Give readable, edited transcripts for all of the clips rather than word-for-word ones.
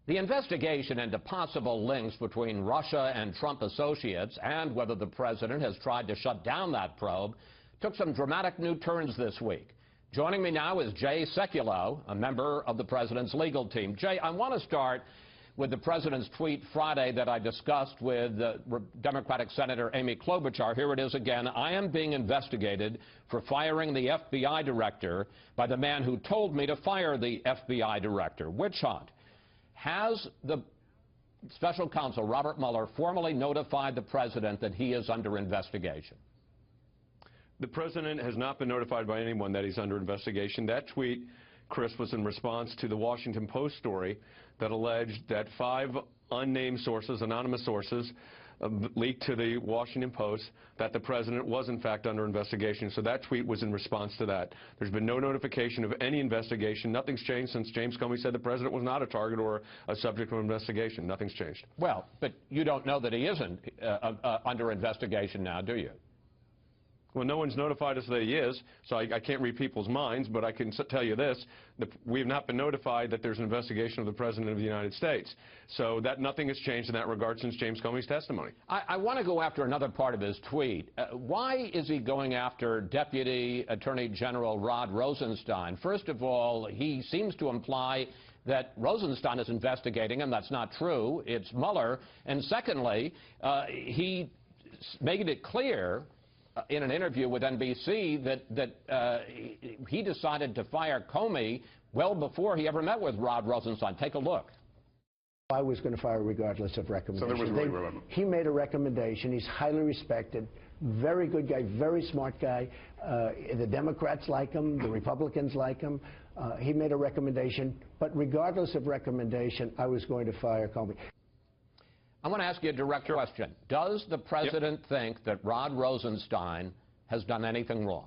The investigation into possible links between Russia and Trump associates and whether the president has tried to shut down that probe took some dramatic new turns this week. Joining me now is Jay Sekulow, a member of the president's legal team. Jay, I want to start with the president's tweet Friday that I discussed with Democratic Senator Amy Klobuchar. Here it is again. I am being investigated for firing the FBI director by the man who told me to fire the FBI director. Witch hunt. Has the special counsel, Robert Mueller, formally notified the president that he is under investigation? The president has not been notified by anyone that he's under investigation. That tweet, Chris, was in response to the Washington Post story that alleged that 5 unnamed sources, anonymous sources, leaked to the Washington Post that the president was in fact under investigation. So that tweet was in response to that. There's been no notification of any investigation. Nothing's changed since James Comey said the president was not a target or a subject of investigation. Nothing's changed. Well, but you don't know that he isn't under investigation now, do you? Well, no one's notified us that he is, so I can't read people's minds, but I can tell you this. We have not been notified that there's an investigation of the President of the United States. So that nothing has changed in that regard since James Comey's testimony. I want to go after another part of his tweet. Why is he going after Deputy Attorney General Rod Rosenstein? First of all, he seems to imply that Rosenstein is investigating him. That's not true. It's Mueller. And secondly, he made it clear in an interview with NBC that he decided to fire Comey well before he ever met with Rod Rosenstein. Take a look. I was going to fire regardless of recommendation. So there was he made a recommendation. He's highly respected, very good guy, very smart guy. The Democrats like him, the Republicans like him. He made a recommendation, but regardless of recommendation, I was going to fire Comey. I want to ask you a direct question. Does the president think that Rod Rosenstein has done anything wrong?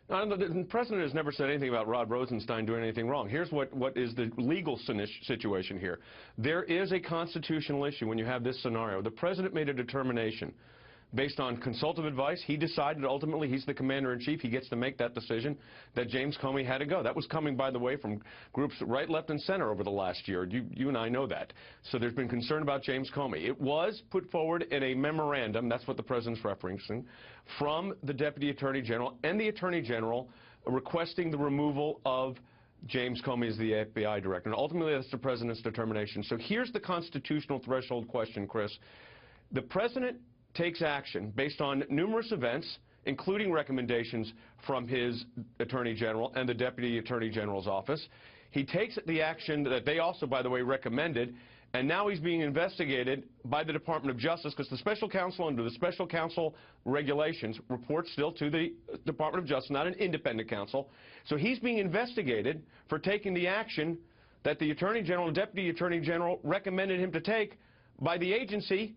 No, the president has never said anything about Rod Rosenstein doing anything wrong. Here's what is the legal situation here. There is a constitutional issue when you have this scenario. The president made a determination based on consultative advice. He decided ultimately, he's the commander-in-chief, he gets to make that decision, that James Comey had to go. That was coming, by the way, from groups right, left, and center over the last year. You and I know that. So there's been concern about James Comey. It was put forward in a memorandum, that's what the president's referencing, from the Deputy Attorney General and the Attorney General requesting the removal of James Comey as the FBI director. And ultimately, that's the president's determination. So here's the constitutional threshold question, Chris. The president takes action based on numerous events, including recommendations from his Attorney General and the Deputy Attorney General's office. He takes the action that they also, by the way, recommended, and now he's being investigated by the Department of Justice because the special counsel, under the special counsel regulations, reports still to the Department of Justice, not an independent counsel. So he's being investigated for taking the action that the Attorney General and Deputy Attorney General recommended him to take by the agency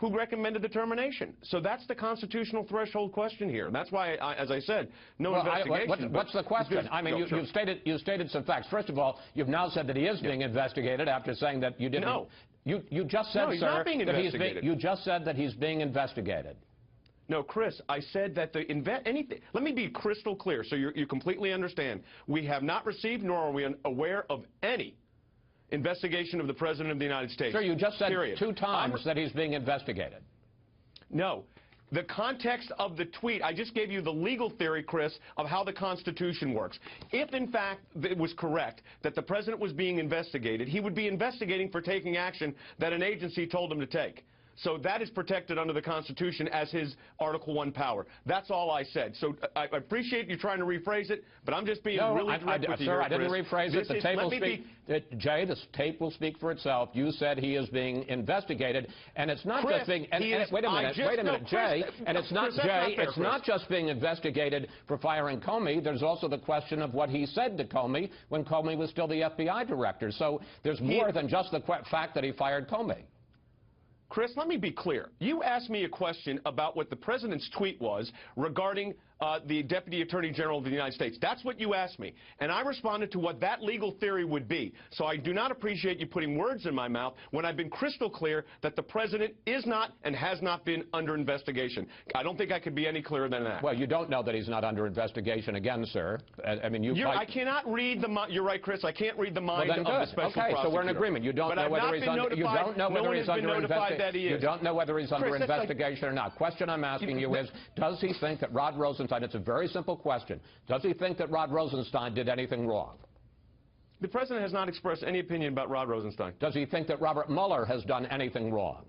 who recommended the termination. So that's the constitutional threshold question here. That's why, as I said, no investigation. What's the question? I mean, you stated some facts. First of all, you've now said that he is being investigated after saying that you didn't. No. You just said, no, he's sir, not being investigated. You just said that he's being investigated. No, Chris, I said that let me be crystal clear so you completely understand. We have not received nor are we aware of any investigation of the President of the United States. Sir, you just said 2 times that he's being investigated. No. The context of the tweet, I just gave you the legal theory, Chris, of how the Constitution works. If, in fact, it was correct that the President was being investigated, he would be investigating for taking action that an agency told him to take. So that is protected under the Constitution as his Article I power. That's all I said. So I appreciate you trying to rephrase it, but I'm just being really direct with you here, Sir, I didn't rephrase it. The tape will speak. Jay, the tape will speak for itself. You said he is being investigated, and it's not just being. Wait a minute, Jay. And it's not Jay. It's not just being investigated for firing Comey. There's also the question of what he said to Comey when Comey was still the FBI director. So there's more than just the fact that he fired Comey. Chris, let me be clear. You asked me a question about what the president's tweet was regarding the Deputy Attorney General of the United States. That's what you asked me. And I responded to what that legal theory would be. So I do not appreciate you putting words in my mouth when I've been crystal clear that the President is not and has not been under investigation. I don't think I could be any clearer than that. Well, you don't know that he's not under investigation again, sir. I mean, I cannot read the mind. You're right, Chris. I can't read the mind of the special prosecutor. Okay, so we're in agreement. You don't know whether he's under. You don't know whether he's under investigation. You don't know whether he's under investigation or not. Question I'm asking you is, does he think that Rod Rosenstein? It's a very simple question. Does he think that Rod Rosenstein did anything wrong? The President has not expressed any opinion about Rod Rosenstein. Does he think that Robert Mueller has done anything wrong?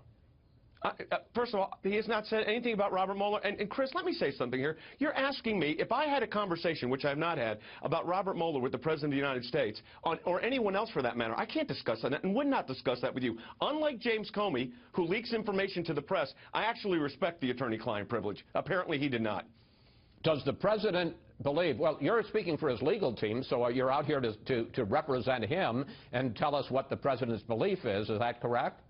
First of all, he has not said anything about Robert Mueller. And Chris, let me say something here. You're asking me, if I had a conversation, which I have not had, about Robert Mueller with the President of the United States, or anyone else for that matter, I can't discuss that and would not discuss that with you. Unlike James Comey, who leaks information to the press, I actually respect the attorney-client privilege. Apparently he did not. Does the President believe, well, you're speaking for his legal team, so you're out here to represent him and tell us what the President's belief is that correct?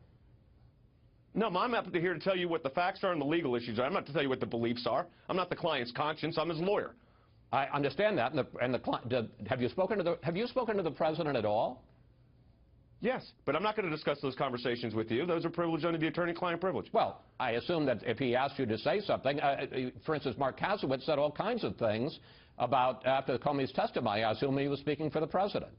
No, I'm not here to tell you what the facts are and the legal issues are. I'm not to tell you what the beliefs are. I'm not the client's conscience. I'm his lawyer. I understand that. Have you spoken to the President at all? Yes, but I'm not going to discuss those conversations with you. Those are privileged under the attorney-client privilege. Well, I assume that if he asked you to say something, for instance, Mark Kasowitz said all kinds of things about after Comey's testimony. I assume he was speaking for the President.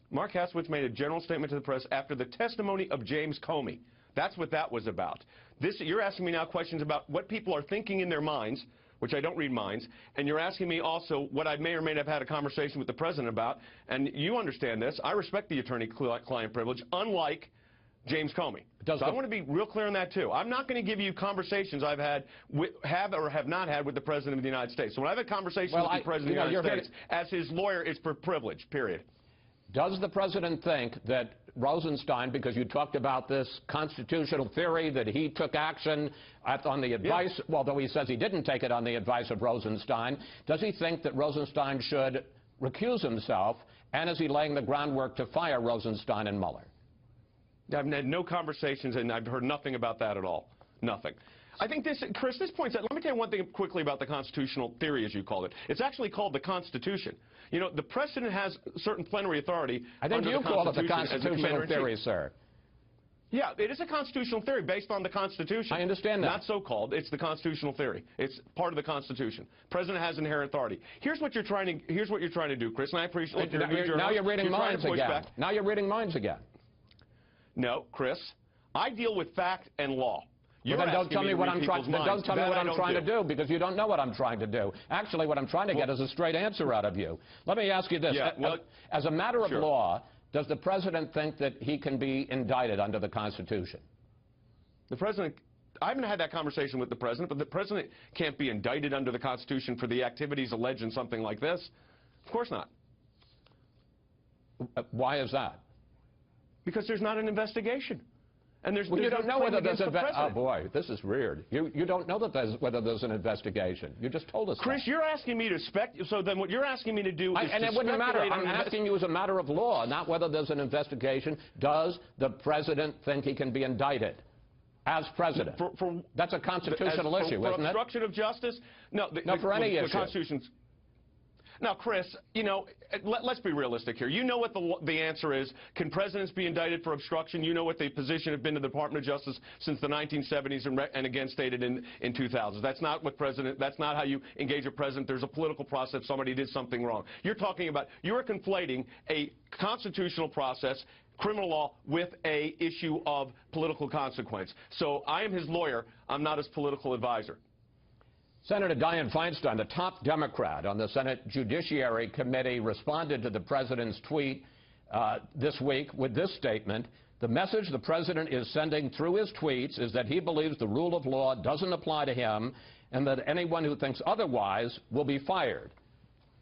Mark Kasowitz made a general statement to the press after the testimony of James Comey. That's what that was about. You're asking me now questions about what people are thinking in their minds, which I don't read minds, and you're asking me also what I may or may not have had a conversation with the President about, and you understand this. I respect the attorney-client privilege, unlike James Comey. So I want to be real clear on that, too. I'm not going to give you conversations I've had, have or have not had with the President of the United States. So when I have a conversation with the President of the United States, as his lawyer, it's for privilege, period. Does the President think that Rosenstein, because you talked about this constitutional theory that he took action on the advice, although he says he didn't take it on the advice of Rosenstein, does he think that Rosenstein should recuse himself, and is he laying the groundwork to fire Rosenstein and Mueller? I've had no conversations, and I've heard nothing about that at all. Nothing. I think this, Chris, this points out, let me tell you one thing quickly about the constitutional theory, as you called it. It's actually called the Constitution. You know, the President has certain plenary authority. I think you call it the constitutional theory, sir. Yeah, it is a constitutional theory based on the Constitution. I understand that. Not so-called. It's the constitutional theory. It's part of the Constitution. President has inherent authority. Here's what you're trying to do, Chris, and I appreciate it. Now you're reading minds again. Now you're reading minds again. No, Chris. I deal with fact and law. Well, then don't tell me what I'm trying to do, because you don't know what I'm trying to do. Actually, what I'm trying to get is a straight answer out of you. Let me ask you this. As a matter of law, does the President think that he can be indicted under the Constitution? The President, I haven't had that conversation with the President, but the President can't be indicted under the Constitution for the activities alleged in something like this. Of course not. Why is that? Because there's not an investigation. And there's you don't know whether there's an investigation. Oh, boy, this is weird. You don't know that whether there's an investigation. You just told us Chris, that. You're asking me to so then what you're asking me to do is and it wouldn't matter. I'm asking you as a matter of law, not whether there's an investigation. Does the President think he can be indicted as President? That's a constitutional issue, isn't it? For obstruction of justice? No, for any issue. The Constitution's... Now, Chris, you know, let's be realistic here. You know what the answer is. Can presidents be indicted for obstruction? You know what the position has been to the Department of Justice since the 1970s and again stated in 2000. That's not how you engage a president. There's a political process. Somebody did something wrong. You're conflating a constitutional process, criminal law, with a issue of political consequence. So I am his lawyer. I'm not his political advisor. Senator Dianne Feinstein, the top Democrat on the Senate Judiciary Committee, responded to the President's tweet this week with this statement. The message the President is sending through his tweets is that he believes the rule of law doesn't apply to him and that anyone who thinks otherwise will be fired.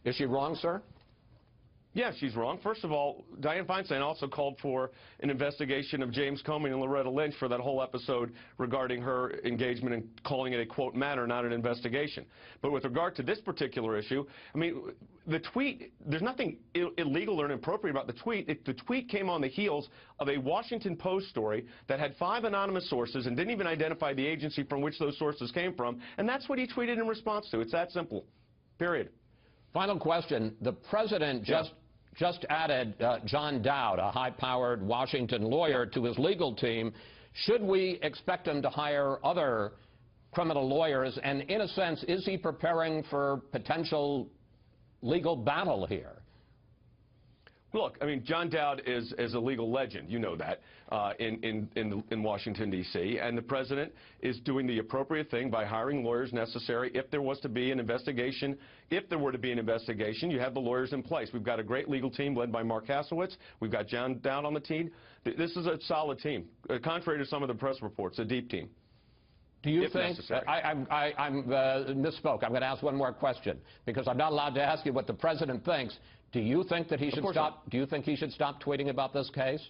Is she wrong, sir? Yeah, she's wrong. First of all, Dianne Feinstein also called for an investigation of James Comey and Loretta Lynch for that whole episode regarding her engagement and calling it a, quote, matter, not an investigation. But with regard to this particular issue, I mean, the tweet, there's nothing illegal or inappropriate about the tweet. The tweet came on the heels of a Washington Post story that had 5 anonymous sources and didn't even identify the agency from which those sources came from, and that's what he tweeted in response to. It's that simple. Period. Final question. The president just added John Dowd, a high-powered Washington lawyer, to his legal team. Should we expect him to hire other criminal lawyers? And in a sense, is he preparing for potential legal battle here? Look, I mean, John Dowd is a legal legend. You know that in Washington, D.C. And the president is doing the appropriate thing by hiring lawyers necessary. If there was to be an investigation, if there were to be an investigation, you have the lawyers in place. We've got a great legal team led by Mark Hasowitz. We've got John Dowd on the team. This is a solid team, contrary to some of the press reports, a deep team. Do you think, I misspoke, I'm going to ask one more question, because I'm not allowed to ask you what the president thinks. Do you think that he should stop, do you think he should stop tweeting about this case?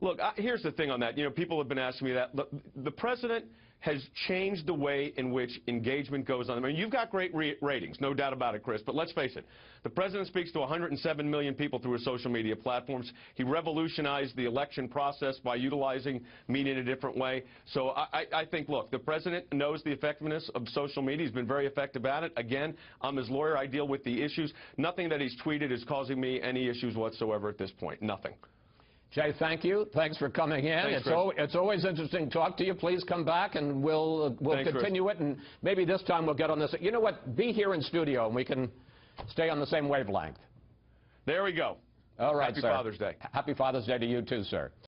Look, here's the thing on that. You know, people have been asking me that. The president has changed the way in which engagement goes on. I mean, you've got great ratings, no doubt about it, Chris, but let's face it. The president speaks to 107 million people through his social media platforms. He revolutionized the election process by utilizing media in a different way. So I think, look, the president knows the effectiveness of social media. He's been very effective at it. Again, I'm his lawyer. I deal with the issues. Nothing that he's tweeted is causing me any issues whatsoever at this point. Nothing. Jay, thank you. Thanks for coming in. Thanks, it's always interesting to talk to you. Please come back, and we'll continue it, and maybe this time we'll get on this. You know what? Be here in studio, and we can stay on the same wavelength. There we go. All right, Happy sir. Father's Day. Happy Father's Day to you, too, sir.